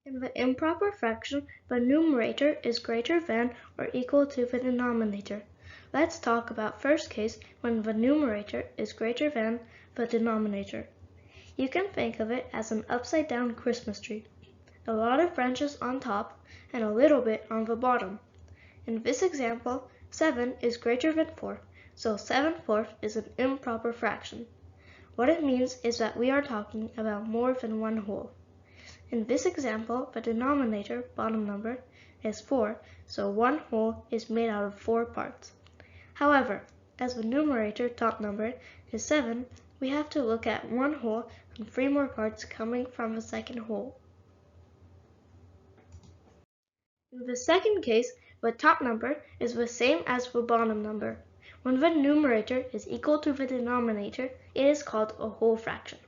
In the improper fraction, the numerator is greater than or equal to the denominator. Let's talk about first case when the numerator is greater than the denominator. You can think of it as an upside down Christmas tree. A lot of branches on top and a little bit on the bottom. In this example, 7 is greater than 4, so 7/4 is an improper fraction. What it means is that we are talking about more than one whole. In this example, the denominator, bottom number, is 4, so one whole is made out of 4 parts. However, as the numerator, top number, is 7, we have to look at one whole and 3 more parts coming from the second whole. In the second case, the top number is the same as the bottom number. When the numerator is equal to the denominator, it is called a whole fraction.